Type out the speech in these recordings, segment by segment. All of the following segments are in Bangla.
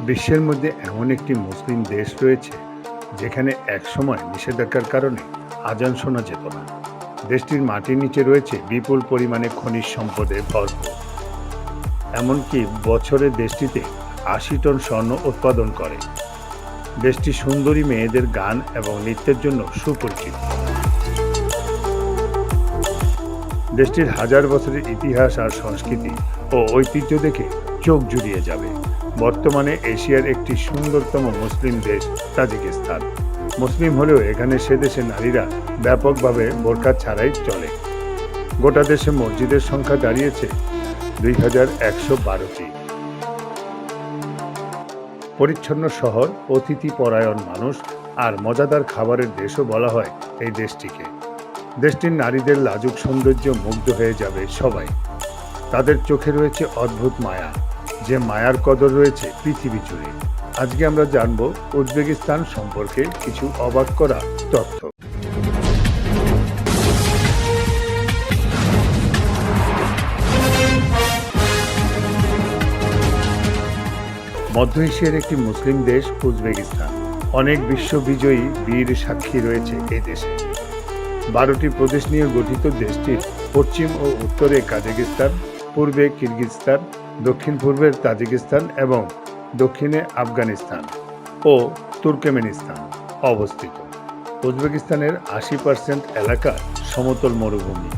বিশ্বের মধ্যে এমন একটি মুসলিম দেশ রয়েছে যেখানে একসময় নিষেধাজ্ঞার কারণে আজান শোনা যেত না। দেশটির মাটির নিচে রয়েছে বিপুল পরিমাণে খনিজ সম্পদে ভরপুর। এমনকি বছরে দেশটিতে ৮০ টন স্বর্ণ উৎপাদন করে। দেশটি সুন্দরী মেয়েদের গান এবং নৃত্যের জন্য সুপরিচিত। দেশটির হাজার বছরের ইতিহাস আর সংস্কৃতি ও ঐতিহ্য দেখে চোখ জুড়িয়ে যাবে। বর্তমানে এশিয়ার একটি সুন্দরতম মুসলিম দেশ তাজিকিস্তান। মুসলিম হলেও এখানে সে দেশের নারীরা ব্যাপকভাবে বোরকা ছাড়াই চলে। গোটা দেশে মসজিদের সংখ্যা দাঁড়িয়েছে ২,১১২টি। পরিচ্ছন্ন শহর, অতিথি পরায়ণ মানুষ আর মজাদার খাবারের দেশও বলা হয় এই দেশটিকে। দেশটির নারীদের লাজুক সৌন্দর্য মুগ্ধ হয়ে যাবে সবাই। তাদের চোখে রয়েছে অদ্ভুত মায়া, যে মায়ার কদর রয়েছে পৃথিবী জুড়ে। আজকে আমরা জানব উজবেকিস্তান সম্পর্কে কিছু অবাক করা তথ্য। মধ্য এশিয়ার একটি মুসলিম দেশ উজবেকিস্তান। অনেক বিশ্ববিজয়ী বীর সাক্ষী রয়েছে এই দেশে। ১২টি প্রদেশ নিয়ে গঠিত দেশটির পশ্চিম ও উত্তরে কাজাকিস্তান, পূর্বে কিরগিজস্তান, দক্ষিণ পূর্বের তাজিকিস্তান এবং দক্ষিণে আফগানিস্তান ও তুর্কমেনিস্তান অবস্থিত। উজবেকিস্তানের ৮০% এলাকা সমতল মরুভূমি।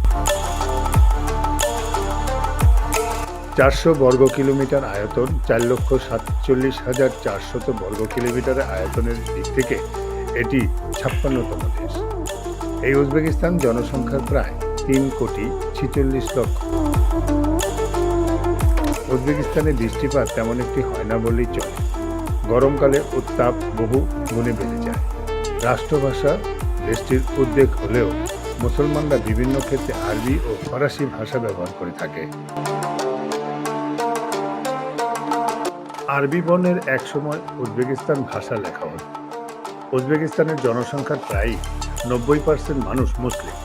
৪০০ বর্গ কিলোমিটার আয়তন, ৪,৪৭,৪০০ বর্গ কিলোমিটার আয়তনের দিক থেকে এটি ৫৬তম দেশ। এই উজবেকিস্তান জনসংখ্যার প্রায় ৩,৪৬,০০,০০০। উজবেকিস্তানে বৃষ্টিপাত তেমন একটি হয় না বললেই চলে। গরমকালে উত্তাপ বহু গুণে বেড়ে যায়। রাষ্ট্রভাষা দেশটির উজবেক হলেও মুসলমানরা বিভিন্ন ক্ষেত্রে আরবি ও ফরাসি ভাষা ব্যবহার করে থাকে। আরবি বর্ণের একসময় উজবেকিস্তান ভাষা লেখা হতো। উজবেকিস্তানের জনসংখ্যার প্রায় ৯০% মানুষ মুসলিম,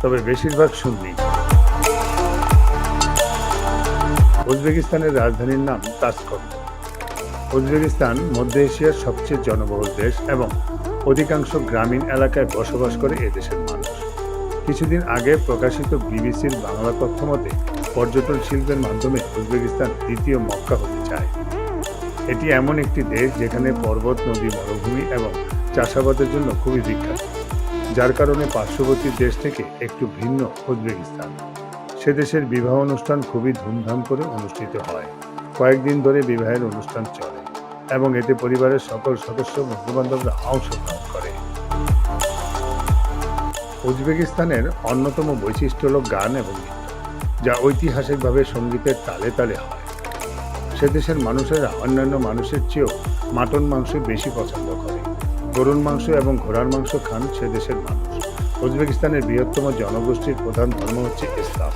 তবে বেশিরভাগ সুন্নি। উজবেকিস্তানের রাজধানীর নাম তাশকন্ত। উজবেকিস্তান মধ্য এশিয়ার সবচেয়ে জনবহুল দেশ এবং অধিকাংশ গ্রামীণ এলাকায় বসবাস করে এদেশের মানুষ। কিছুদিন আগে প্রকাশিত বিবিসির বাংলা তথ্য মতে পর্যটন শিল্পের মাধ্যমে উজবেকিস্তান দ্বিতীয় মক্কা হতে চায়। এটি এমন একটি দেশ যেখানে পর্বত, নদী, মরুভূমি এবং চাষাবাদের জন্য খুবই বিখ্যাত, যার কারণে পার্শ্ববর্তী দেশ থেকে একটু ভিন্ন উজবেকিস্তান। সে দেশের বিবাহ অনুষ্ঠান খুবই ধুমধাম করে অনুষ্ঠিত হয়। কয়েকদিন ধরে বিবাহের অনুষ্ঠান চলে এবং এতে পরিবারের সকল সদস্য, বন্ধুবান্ধবরা অংশগ্রহণ করে। উজবেকিস্তানের অন্যতম বৈশিষ্ট্য হল গান এবং নৃত্য, যা ঐতিহাসিকভাবে সঙ্গীতের তালে তালে হয়। সে দেশের মানুষেরা অন্যান্য মানুষের চেয়েও মাটন মাংস বেশি পছন্দ করে। গরুর মাংস এবং ঘোড়ার মাংস খান সে দেশের মানুষ। উজবেকিস্তানের বৃহত্তম জনগোষ্ঠীর প্রধান ধর্ম হচ্ছে ইসলাম।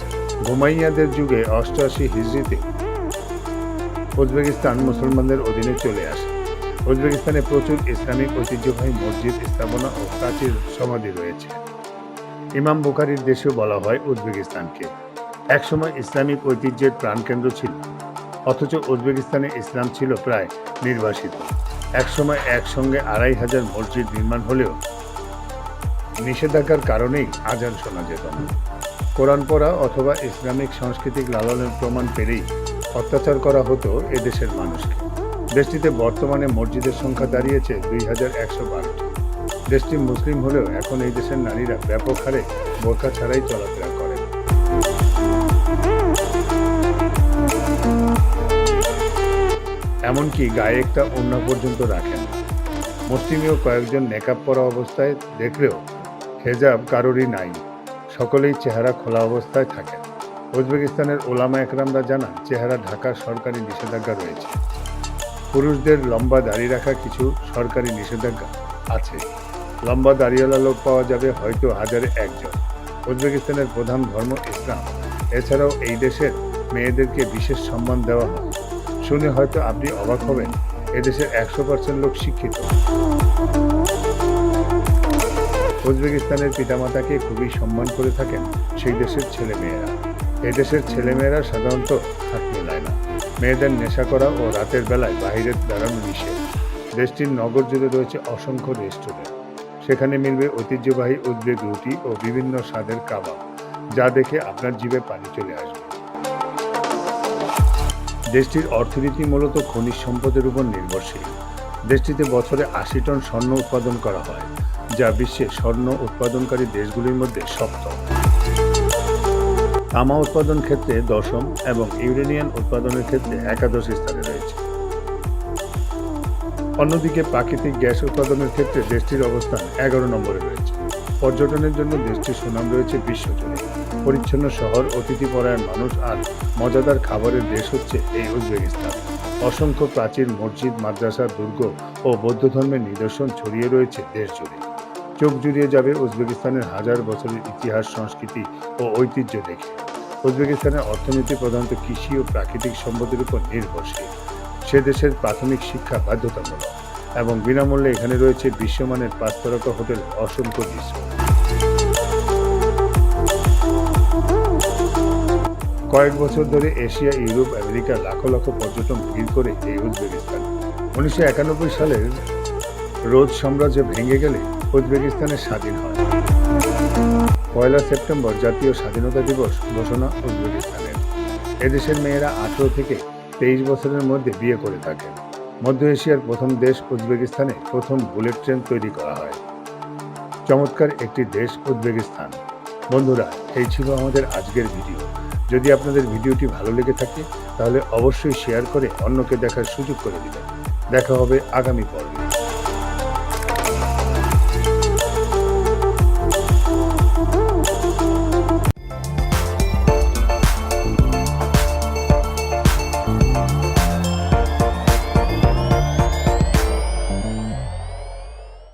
ঘুমাইয়াদের যুগে ৮৮ হিজরিতে উজবেকিস্তান মুসলমানদের অধীনে চলে আসে। উজবেকিস্তানে প্রচুর ইসলামিক ঐতিহ্যবাহী মসজিদ, স্থাপনা ও প্রাচীর সমাধি রয়েছে। ইমাম বুখারীর দেশেও বলা হয় উজবেকিস্তানকে। একসময় ইসলামিক ঐতিহ্যের প্রাণকেন্দ্র ছিল, অথচ উজবেকিস্তানে ইসলাম ছিল প্রায় নির্বাসিত। একসময় একসঙ্গে ২৫০০ মসজিদ নির্মাণ হলেও নিষেধাজ্ঞার কারণেই আজান শোনা যেত না। কোরআন পড়া অথবা ইসলামিক সাংস্কৃতিক লালনের প্রমাণ পেলেই অত্যাচার করা হতো এদেশের মানুষকে। দেশটিতে বর্তমানে মসজিদের সংখ্যা দাঁড়িয়েছে ২,১১২টি। দেশটি মুসলিম হলেও এখন এই দেশের নারীরা ব্যাপক হারে বোরকা ছাড়াই চলাফেরা করে। এমনকি গায়ে একটা ওড়না পর্যন্ত রাখেন। মুসলিমীয় কয়েকজন নেকাব পরা অবস্থায় দেখলেও হেজাব কারোরই নাই, সকলেই চেহারা খোলা অবস্থায় থাকেন। উজবেকিস্তানের ওলামা একরামরা জানান, চেহারা ঢাকার সরকারি নিষেধাজ্ঞা রয়েছে। পুরুষদের লম্বা দাড়ি রাখা কিছু সরকারি নিষেধাজ্ঞা আছে। লম্বা দাড়িওয়ালা লোক পাওয়া যাবে হয়তো ১০০০-এ ১ জন। উজবেকিস্তানের প্রধান ধর্ম ইসলাম। এছাড়াও এই দেশের মেয়েদেরকে বিশেষ সম্মান দেওয়া হয়। শুনে হয়তো আপনি অবাক হবেন, এদেশের ১০০% লোক শিক্ষিত। উজবেকিস্তানের পিতামাতাকে খুবই সম্মান করে থাকেন সেই দেশের ছেলেমেয়েরা। এদেশের ছেলেমেয়েরা সাধারণত হাত মেলায় না। মেয়েদের নেশা করা ও রাতের বেলায় বাইরে বেড়ানো নিষেধ। দেশটির নগর জুড়ে রয়েছে অসংখ্য রেস্টুরেন্ট। সেখানে মিলবে ঐতিহ্যবাহী উজবেক রুটি ও বিভিন্ন স্বাদের কাবাব, যা দেখে আপনার জিভে পানি চলে আসবে। দেশটির অর্থনীতি মূলত খনিজ সম্পদের উপর নির্ভরশীল। দেশটিতে বছরে ৮০ টন স্বর্ণ উৎপাদন করা হয়, যা বিশ্বের স্বর্ণ উৎপাদনকারী দেশগুলির মধ্যে সপ্তম। তামা উৎপাদন ক্ষেত্রে দশম এবং ইউরেনিয়াম উৎপাদনের ক্ষেত্রে একাদশ স্থানে রয়েছে। অন্যদিকে প্রাকৃতিক গ্যাস উৎপাদনের ক্ষেত্রে দেশটির অবস্থান ১১ নম্বরে রয়েছে। পর্যটনের জন্য দেশটির সুনাম রয়েছে বিশ্বজুড়ে। পরিচ্ছন্ন শহর, অতিথিপরায়ণ মানুষ আর মজাদার খাবারের দেশ হচ্ছে এই উজবেকিস্তান। অসংখ্য প্রাচীন মসজিদ, মাদ্রাসা, দুর্গ ও বৌদ্ধ ধর্মের নিদর্শন ছড়িয়ে রয়েছে দেশ জুড়ে। চোখ জুড়িয়ে যাবে উজবেকিস্তানের হাজার বছরের ইতিহাস, সংস্কৃতি ও ঐতিহ্য দেখে। উজবেকিস্তানের অর্থনীতি প্রধানত কৃষি ও প্রাকৃতিক সম্পদের উপর নির্ভরশীল। সে দেশের প্রাথমিক শিক্ষা বাধ্যতামূলক এবং বিনামূল্যে এখানে রয়েছে বিশ্বমানের ৫ তারকা হোটেলের অসংখ্য দৃশ্য। কয়েক বছর ধরে Asia, Europe, America lakh lakh পর্যটন ভিড় করে এই উজবেকিস্তান। ১৯৯১ সালের রোজ সাম্রাজ্য ভেঙে গেলে উজবেকিস্তানের স্বাধীন হয়। ১ সেপ্টেম্বর জাতীয় স্বাধীনতা দিবস ঘোষণা উজবেকিস্তানের। এদেশের মেয়েরা ১৮ থেকে ২৩ বছরের মধ্যে বিয়ে করে থাকেন। মধ্য এশিয়ার প্রথম দেশ উজবেকিস্তানে প্রথম বুলেট ট্রেন তৈরি করা হয়। চমৎকার একটি দেশ উজবেকিস্তান। বন্ধুরা, এই ছিল আমাদের আজকের ভিডিও। যদি আপনাদের ভিডিওটি ভালো লেগে থাকে তাহলে অবশ্যই শেয়ার করে অন্যকে দেখার সুযোগ করে দিবেন। দেখা হবে আগামী পর্বে।